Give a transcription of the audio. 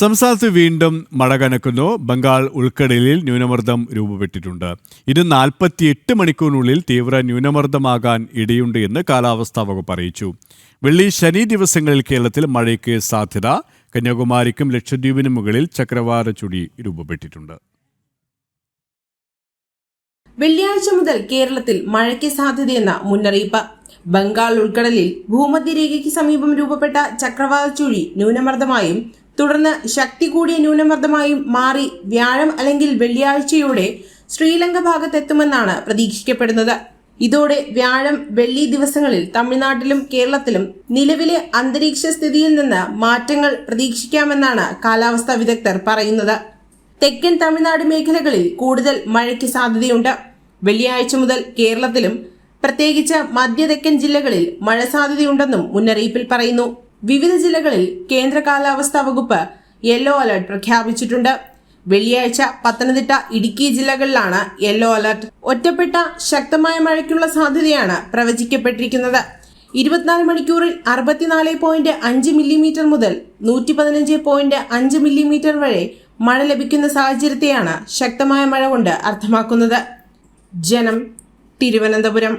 സംസ്ഥാനത്ത് വീണ്ടും മഴ കനക്കുന്നു. ബംഗാൾ ഉൾക്കടലിൽ ന്യൂനമർദ്ദം രൂപപ്പെട്ടിട്ടുണ്ട്. ഇത് 48 മണിക്കൂറിനുള്ളിൽ തീവ്ര ന്യൂനമർദ്ദമാകാൻ ഇടയുണ്ട് എന്ന് കാലാവസ്ഥാ വകുപ്പ് അറിയിച്ചു. വെള്ളി ശനി ദിവസങ്ങളിൽ കേരളത്തിൽ മഴയ്ക്ക് സാധ്യത. കന്യാകുമാരിക്കും ലക്ഷദ്വീപിനും മുകളിൽ ചക്രവാത ചുഴി രൂപപ്പെട്ടിട്ടുണ്ട്. വെള്ളിയാഴ്ച മുതൽ കേരളത്തിൽ മഴയ്ക്ക് സാധ്യതയെന്ന മുന്നറിയിപ്പ്. ബംഗാൾ ഉൾക്കടലിൽ ഭൂമധ്യരേഖയ്ക്ക് സമീപം രൂപപ്പെട്ട ചക്രവാത ചുഴി ന്യൂനമർദ്ദമായും തുടർന്ന് ശക്തി കൂടിയ ന്യൂനമർദ്ദമായും മാറി വ്യാഴം അല്ലെങ്കിൽ വെള്ളിയാഴ്ചയോടെ ശ്രീലങ്ക ഭാഗത്തെത്തുമെന്നാണ് പ്രതീക്ഷിക്കപ്പെടുന്നത്. ഇതോടെ വ്യാഴം വെള്ളി ദിവസങ്ങളിൽ തമിഴ്നാട്ടിലും കേരളത്തിലും നിലവിലെ അന്തരീക്ഷ സ്ഥിതിയിൽ നിന്ന് മാറ്റങ്ങൾ പ്രതീക്ഷിക്കാമെന്നാണ് കാലാവസ്ഥാ വിദഗ്ധർ പറയുന്നത്. തെക്കൻ തമിഴ്നാട് മേഖലകളിൽ കൂടുതൽ മഴയ്ക്ക് സാധ്യതയുണ്ട്. വെള്ളിയാഴ്ച മുതൽ കേരളത്തിലും പ്രത്യേകിച്ച് മധ്യതെക്കൻ ജില്ലകളിൽ മഴ സാധ്യതയുണ്ടെന്നും മുന്നറിയിപ്പിൽ പറയുന്നു. വിവിധ ജില്ലകളിൽ കേന്ദ്ര കാലാവസ്ഥാ വകുപ്പ് യെല്ലോ അലർട്ട് പ്രഖ്യാപിച്ചിട്ടുണ്ട്. വെള്ളിയാഴ്ച പത്തനംതിട്ട, ഇടുക്കി ജില്ലകളിലാണ് യെല്ലോ അലർട്ട്. ഒറ്റപ്പെട്ട ശക്തമായ മഴയ്ക്കുള്ള സാധ്യതയാണ് പ്രവചിക്കപ്പെട്ടിരിക്കുന്നത്. 24 മണിക്കൂറിൽ 64.5 മില്ലിമീറ്റർ മുതൽ 115.5 മില്ലിമീറ്റർ വരെ മഴ ലഭിക്കുന്ന സാഹചര്യത്തെയാണ് ശക്തമായ മഴ കൊണ്ട് അർത്ഥമാക്കുന്നത്. ജനം, തിരുവനന്തപുരം.